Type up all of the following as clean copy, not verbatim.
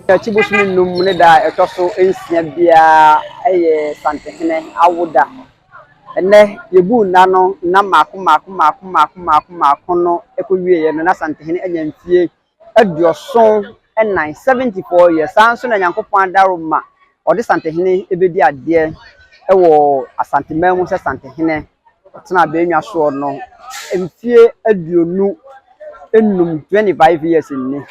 Chibusmin Numuneda, a tosso in Snabia, a Santehene, Awuda. And then you boo nano, Namakumakumakumakumakumakuno, Equia, and Santehene, and Fie, at your song, and 974 years, Sanson and Yanko Pandaruma, or the Santehene, Ebedia dear, or a Santimemus, a Santehene, Tana Benia Sorno, and Fie, a new 25 years in me.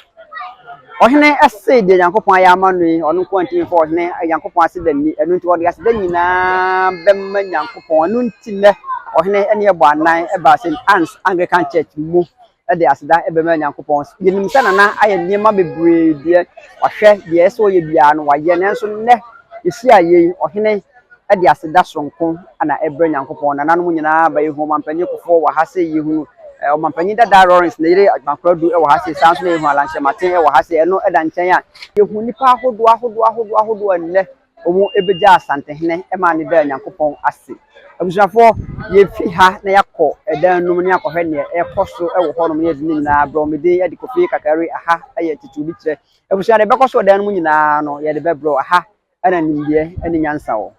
Ohene ese de Yankopon ayamanu onu kwantin for ohene Yankopon ase dani enu nti wode ase dani na bemma Yankopon onu nti ne ohene ene ebo anan e ba St. Anne's Anglican Church mu e de ase da e bemma Yankopon yenim sana na aye niema bebre de ohwe de ese oye bia no waye ne nso ne esi aye ohene e de ase da sonko ana e bre Yankopon na nanom nyina ba yehu mampanyi kofo wa hase yehu o mampanyi da Lawrence na yire akwakradu e wa hase sanso na yehu alanche maten e wa hase eno e da nchen a yehu nipa ahodo anne omo ebeja Santehene e ma ne da Yankopon ase abusafo ye fi ha na yakọ edan num ne akọhwe ne e koso e wo honom ye dini na bromede e de kofi kakari aha aye titubi kire abusa de bekoso edan num nyina no ye de bebro aha ana nimdie ene nyansa wo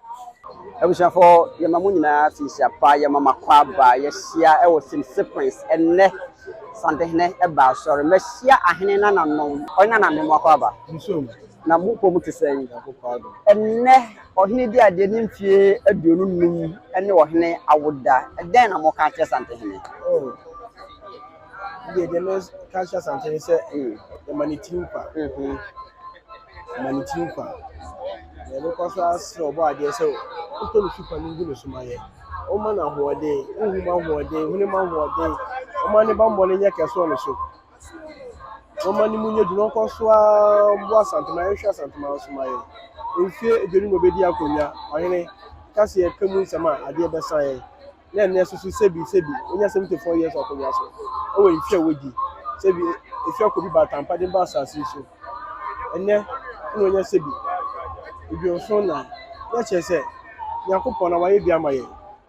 abusafo ye mamu nyina fisia pa ye mama kwaba ye sia e wo St. Prince enne Santehene e ba sori mesia ahene na nanom oina na memo kwaba na mu ko mu tseni enne ohene di ade ni mfie aduonu num enne ohene Awuda den na mo ka che Santehene the most culture Santehene say the manitimpa the local as obo ade say o to lu super ningu no sumaye o ma na hoode uhuma hoode hunima hoode o ma ne bambo ne nya keso no so o ma ni munye du no koso a bo Santehene hwa Santehene sumaye enfie edwenu no bedi akonya ohene kase e kamu nsema ade be san ye na susu sebi onya 74 years akonya so o we enfie wogi sebi efie akobi batampa de ba asasi so enne no onya sebi ibi so na chese Yankopon na waye bia maye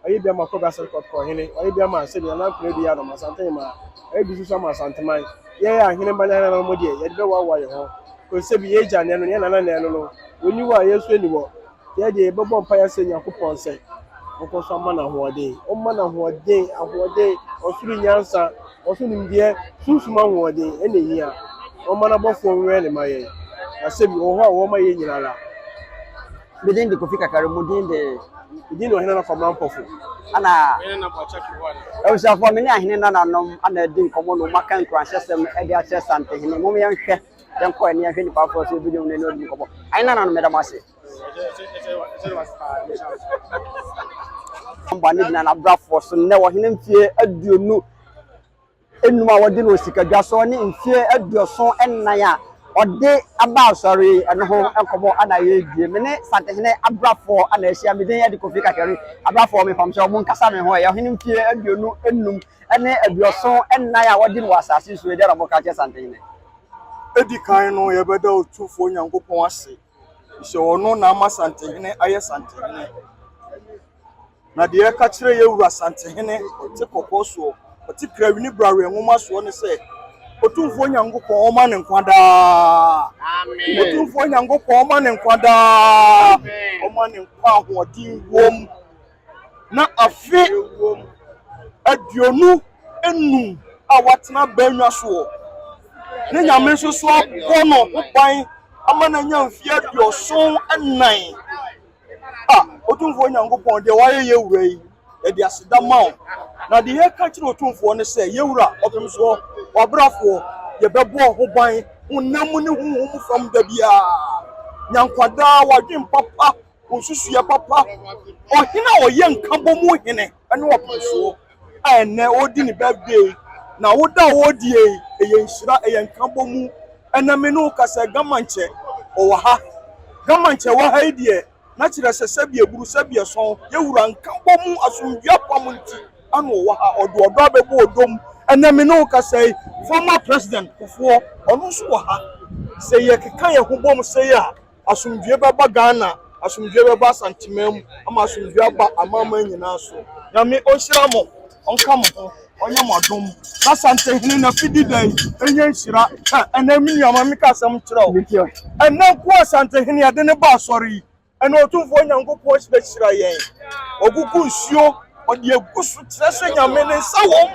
aye bia makoba sel ko hene aye bia ma sebi na kure di ya no Santehene ma aye bi susu ma Santehene ye ya hene banya na mo de ye de wa wa ye ho ko sebi ye ja ne no ye na na ne no oni wa yesu eni wo ye de bebo mpa ya se Yankopon se ko so ma na hoode o ma na hoode ahoode osuru nyansa osuru ndie susuma hoode ene yi a o ma na bofo nwe ne maye asebi o ho a wo ma ye nyinara bidin de kofi kakari mudin de idin ohene na komran pofo ana na ba chaki wa abusafo me ne ahene na nanom ana din komo no makan kranhyesem e de ache Santehene mum ye nhwe den ko ene ahwe ni pa fo so bidium ne no din komo ai na nanom me da mase mbani na brafo so ne wo hene mfie aduonu enuma wodi no sikadwa so ne mfie aduoso ennan a ode aba sorry eno ho enkomo ana ye die me ne Santehene abrafo ana ehia me den ye de kofi kakari abrafo me famso mo nkasa me ho ye hene mfie aduonu enum ene aduoso ennan a wodi no wasase so e de ramo ka che Santehene edi kan no ye beda otufo Nyankopon ase ise ono na ama Santehene aye Santehene na de ka kire ye wura Santehene te kokoso oti krawi ni brawe nwoma so ne se otumfo Nyankopon o ma ne nkwada amen otumfo Nyankopon o ma ne nkwada amen o ma ne nkwa hoodin wom na afi aduonu enum a watena banwa so ne nyame so so abono ban ama na nya mfie aduoson ennan otumfo Nyankopon de waye ye wura yi e de aseda mawo na de he ka kire otumfo ne se ye wura opem so wabrafo ye bebo ho ban unam ne hu from da bia nyankwada wadwen papa onsusu ye papa ohina oye nkambo mu hene ene opem so ene odi ni birthday na woda wodie eye nhyira eye nkambo mu ename no kasa gamanche owa gamanche wa ha die na kire sesebie buru sebie son yewura nkambo mu asomdua pamunti ano owa ha odo abebo odom ename no kasa former president Kufuor ono so wa ha se ye keka ye hobom se ya asomdua baba Ghana asomdua baba santimam ama asomdua ba amama nyina so nyame onhyira mo onka mo onye modom na sante hini na fidi dai enye nhyira enami nyama meka asem kyerɛw enna ko sante hini ade ne ba sori enna otumfo nyankopɔ hyira yen ogugu nsuo ode egusu kyerɛ nyame ne nsawo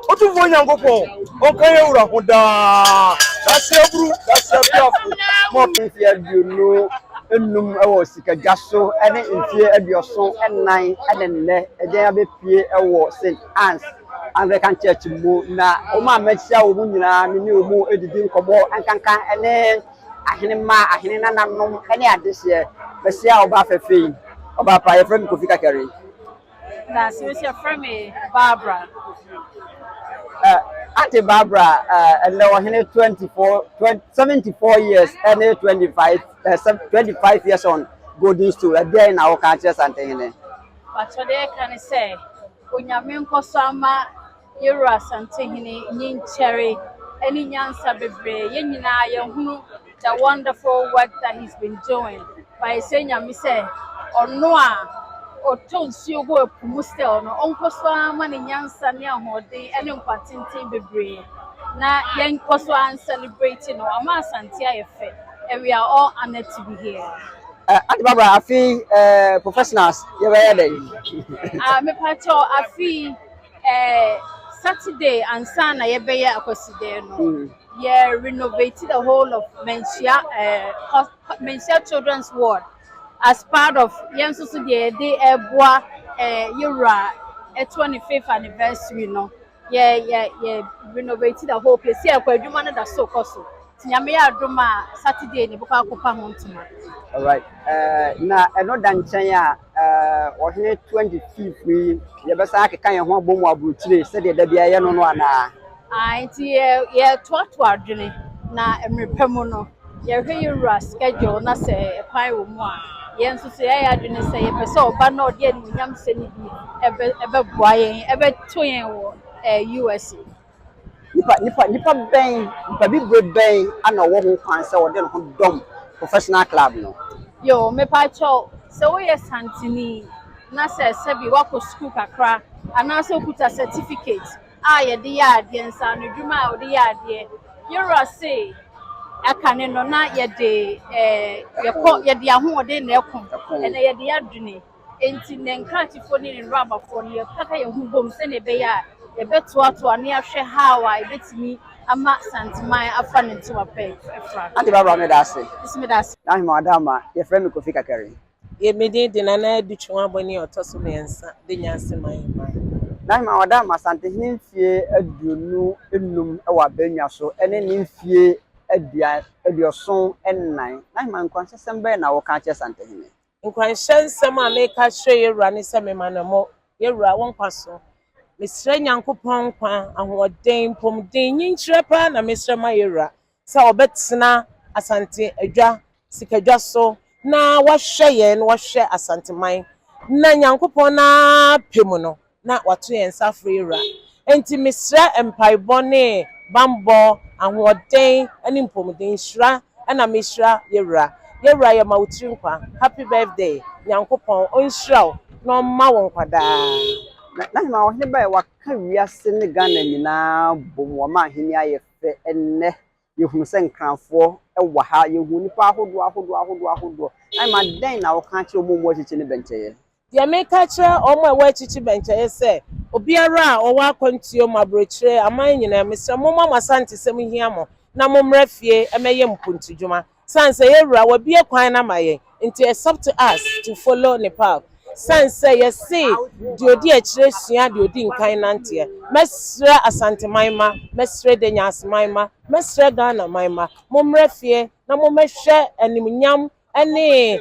otumfo nyankopɔ onka ye wura hoda dase aburu dase abiafo mo mfie aduonu enum ewo sikadwaso ene mfie aduoso enan ene nne ejen abepie ewo St. Anne's Anglican Church mu na o ma mechia wo mu nyina ni o mu edidi nkobo ankankan ene ahene nananom ene adehye besia oba afefe oba pa ye friend Kofi Kakere na seriously friend me Barbara Auntie Barbara and now 74 years and 25 years on golden stool there in our country something but today can say onyame nkoso ama yero asante hini nyinkyere eni nyansa bebre yenyina yehunu the wonderful work that he's been doing by saying nyame say ono a otonsi ogo epumustel no onkoso ama ne nyansa ne ahode ene nkwatintin bebre na yenkoso an celebrating no ama asante ayefe and we are all honored to be here. Auntie Barbara, I feel professionals. You were there. Me pacho I feel Saturday and Sunday yebeye akoside no. Yeah, renovated the whole of Mensia Children's Ward as part of Yensusu de Eboa Yura 25th anniversary no. Yeah, renovated the whole place. Yeah, kwa juma na da so koso. Nyame ya adoma Saturday ni buka akopa ho ntuma. All right. Na eno danchan ya wo 25th we ye besa akeka ye ho abomu aburuchire se de da bia ye no no ana. Nti ye to adwene na emrepemu no ye hwe Yura schedule na se kwan wo mu a ye nso se ye adwene se ye pese oba na ode ani nyam se ni bi ebe boa yen ebe to yen wo USA. Nipa ben ana wo ho kwan se wo de no dom professional club no. Yo me pa cho se wo ye santini na se bi wako school kakra ana se okuta certificate ye de ya ade nsa no dwuma a wo de ya ade Yura say akane no na ye de ye de ahode na ekon ene ye de adwene enti ne nkratifo ni ne rabafo ne ye kaka ye hu bom se ne be ya ye beto ato ne ahwe hawa e betimi ama santiman afa ne nti wape efra. Auntie Barbara me da se. Bismillah. Na madama ye friend me Kofi Kakere. Ye medin de nana du twa boni otoso mensa de nyanse man. Na madama sante hini mfie aduonu enum ewa benya so ene ni mfie aduoson ennan. Na nkwanse sembe na wo ka che sante hini. Nkwanse nsem a meka hwe Yewura ne se me manamo Yewura won kwaso. Misre Nyankopɔn kwa ahoɔden pomden nyinkyerɛ pa na misre ma Yewura sɛ obetena asante adwa sikadwa so na wahwɛ yɛn wahwɛ asanteman na Nyankopɔn na pemu no na wato yɛn safre Yewura enti misre empaibɔ ne bambɔ ahoɔden ani pomden hyira na misra Yewura yɛ ma wotiri nkwa happy birthday Nyankopɔn onhyira na ɔma wɔn kwadaa. Na ma wo hene ba waka wiase ne Ghana nyina bom wo ma hene ayefe enne yehunu se nkranfo ewa ha yehunu nipa ahodo na ma den na wo ka kire omo chichi ne bencheye dia me ka kire omo ewa chichi bencheye se obiara a owa akwantuo mabrochire aman nyina mesra momma masante sem hia mo na momra fie emeye mpuntudwuma sanse Yewura wa bie kwan na maye nti it's up to us to follow Nepal. Sanse ye say diodi akire sua diodi nkan nante mesre asanteman ma mesre de nyaseman ma mesre Ghana man ma momra fie na momehwe animnyam ene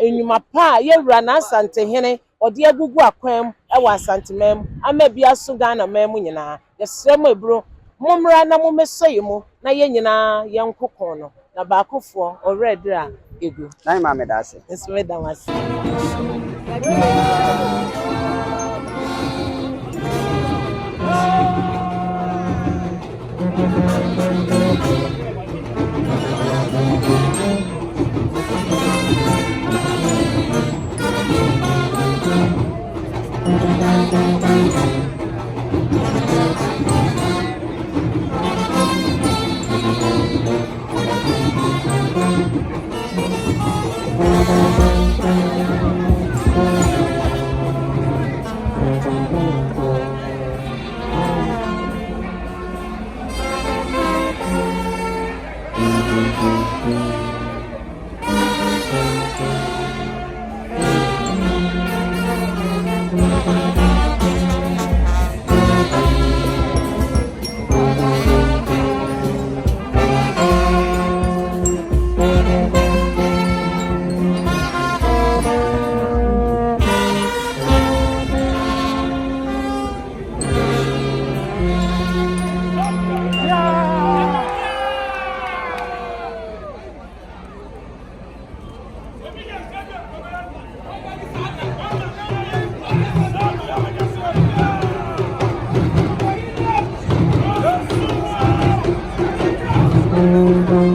enyuma pa Yewura na asante hene ɔde agugu akwam ɛwɔ asantemam ama bia so Ghana mam nyinaa yɛsrɛ mo ebro mommra na mommɛsɔ yɛ mu na yɛn nyinaa yɛnkokɔ no na baakofoɔ ɔrɛdre a egu na ma me da ase nso meda wase Thank you.